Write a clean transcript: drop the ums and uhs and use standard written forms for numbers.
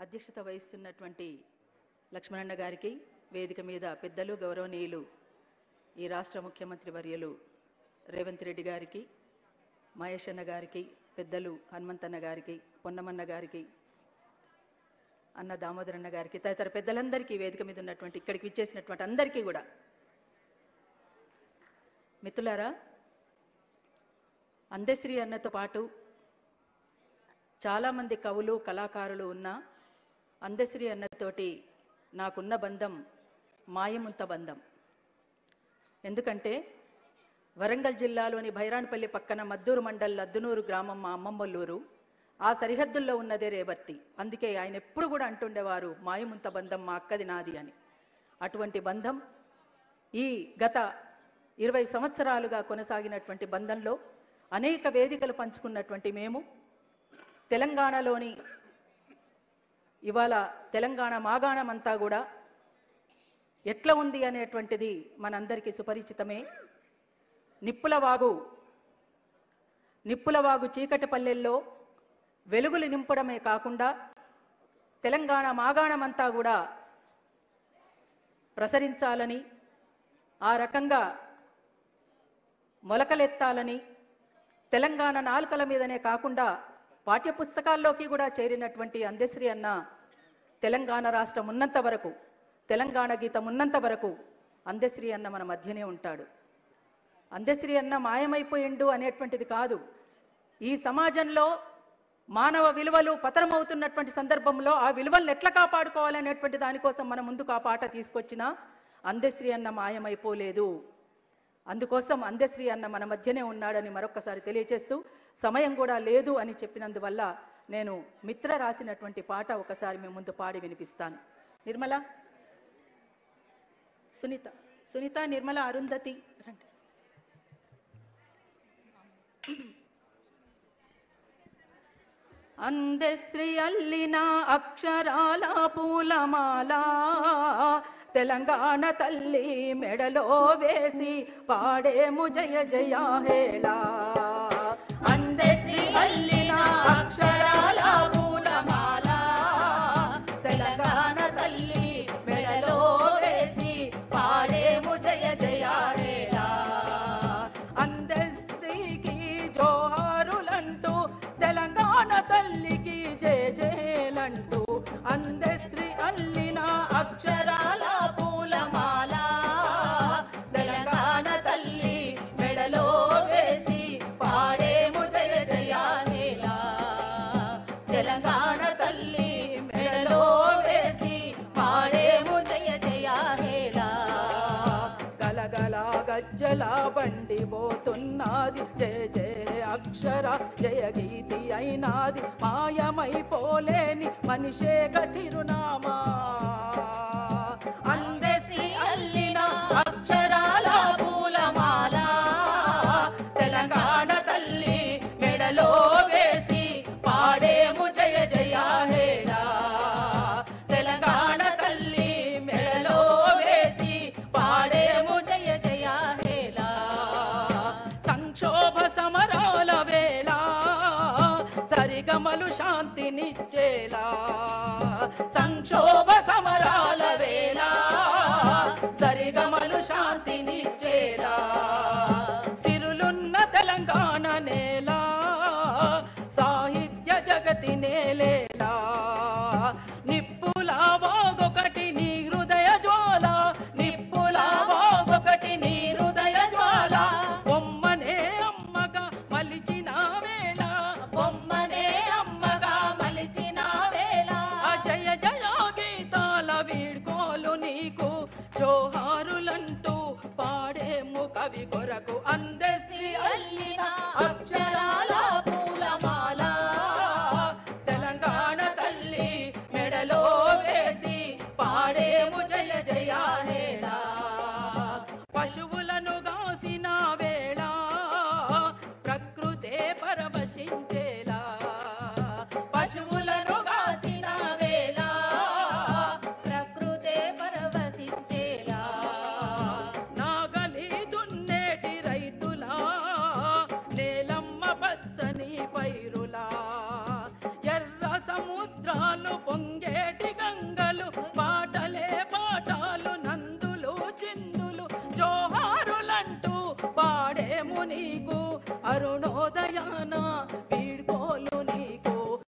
అధ్యక్షత వహిస్తున్నటువంటి లక్ష్మణన్న గారికి, వేదిక మీద పెద్దలు గౌరవనీయులు ఈ రాష్ట్ర ముఖ్యమంత్రి వర్యులు రేవంత్ రెడ్డి గారికి, మహేష్ అన్న గారికి, పెద్దలు హనుమంతన్న గారికి, పొన్నమన్న గారికి, అన్న దామోదరన్న గారికి, తదితర పెద్దలందరికీ, వేదిక మీద ఉన్నటువంటి ఇక్కడికి విచ్చేసినటువంటి అందరికీ కూడా మిత్రులారా, అందశ్రీ అన్నతో పాటు చాలామంది కవులు కళాకారులు ఉన్న అందశ్రీ అన్నతోటి నాకున్న బంధం మాయముంత బంధం. ఎందుకంటే వరంగల్ జిల్లాలోని భైరాన్పల్లి పక్కన మద్దూరు మండల్ లద్దునూరు గ్రామం మా అమ్మమ్మల్లూరు, ఆ సరిహద్దుల్లో ఉన్నదే రేవర్తి. అందుకే ఆయన ఎప్పుడు కూడా అంటుండేవారు మాయముంత బంధం మా అక్కది నాది అని. అటువంటి బంధం ఈ గత 20 సంవత్సరాలుగా కొనసాగినటువంటి బంధంలో అనేక వేదికలు పంచుకున్నటువంటి మేము తెలంగాణలోని ఇవాళ తెలంగాణ మాగాణం అంతా కూడా ఎట్లా ఉంది అనేటువంటిది మనందరికీ సుపరిచితమే. నిప్పులవాగు చీకటి పల్లెల్లో వెలుగులు నింపడమే కాకుండా తెలంగాణ మాగాణమంతా కూడా ప్రసరించాలని, ఆ రకంగా మొలకలెత్తాలని, తెలంగాణ నాలుకల మీదనే కాకుండా పాఠ్యపుస్తకాల్లోకి కూడా చేరినటువంటి అందశ్రీ అన్న తెలంగాణ రాష్ట్రం ఉన్నంత వరకు, తెలంగాణ గీతం ఉన్నంత వరకు అందశ్రీ అన్న మన మధ్యనే ఉంటాడు. అందశ్రీ అన్న మాయమైపోయిండు అనేటువంటిది కాదు. ఈ సమాజంలో మానవ విలువలు పతనమవుతున్నటువంటి సందర్భంలో ఆ విలువలను ఎట్లా కాపాడుకోవాలనేటువంటి దానికోసం మన ముందుకు ఆ పాట తీసుకొచ్చినా అందశ్రీ అన్న మాయమైపోలేదు. అందుకోసం అందశ్రీ అన్న మన మధ్యనే ఉన్నాడని మరొక్కసారి తెలియజేస్తూ, సమయం కూడా లేదు అని చెప్పినందువల్ల నేను మిత్ర రాసినటువంటి పాట ఒకసారి మీ ముందు పాడి వినిపిస్తాను. నిర్మల, సునీత, నిర్మల, అరుంధతి రండి. అందశ్రీ అల్లిన అక్షరాల పూలమాల తెలంగాణ తల్లి మెడలో వేసి పాడేము జయ జయ హేళా. అందశ్రీ అల్లిన అక్షరాల పూలమాల తెలంగాణ తల్లి మెడలో వేసి పాడేము జయ జయ హేళా. అందశ్రీకి జోహారులంటూ తెలంగాణ తల్లికి జయ జయలంటూ అందశ్రీ అల్లిన అక్షరాల పూలమాల తెలంగాణ తల్లి మెడలో వేసి పాడేము జయ జయ హేళా. తెలంగాణ తల్లి మెడలో వేసి పాడేము జయ జయ హేళా. గలగల గజ్జల బండి పోతున్నది జయ జయ అక్షర జయ గీతి అయినాది, మాయమైపోలేని మనిషేగ చిరునామా. అందశ్రీ అల్లిన అక్షరాల పూలమాల తెలంగాణ తల్లి మెడలో వేసి పాడేము జయ జయ హేళా. తెలంగాణ తల్లి మెడలో వేసి పాడేము జయ జయ హేళా. సంక్షోభ సమరాల వేళ సరిగమలు శాంతినిచ్చేలా, సంక్షోభ సమరాల వేళ సరిగమలు శాంతినిచ్చేలా. సిరులున్న తెలంగాణ నేల సాహిత్య జగతి నేలేలా. నిప్పుల వాగొకటి నీ హృదయ జ్వాల, నిప్పుల వాగొకటి నీ హృదయ జ్వాల. బొమ్మనే అమ్మగా మలిచిన వేళ, బొమ్మనే అమ్మగా మలిచిన వేళ. జయ జయ గీతాల వీడ్కోలు నీకు జోహారులంటూ పాడేము కవి కొరకు. అందశ్రీ అల్లిన అక్షరాల పూలమాల తెలంగాణ తల్లి మెడలో అరుణోదయాన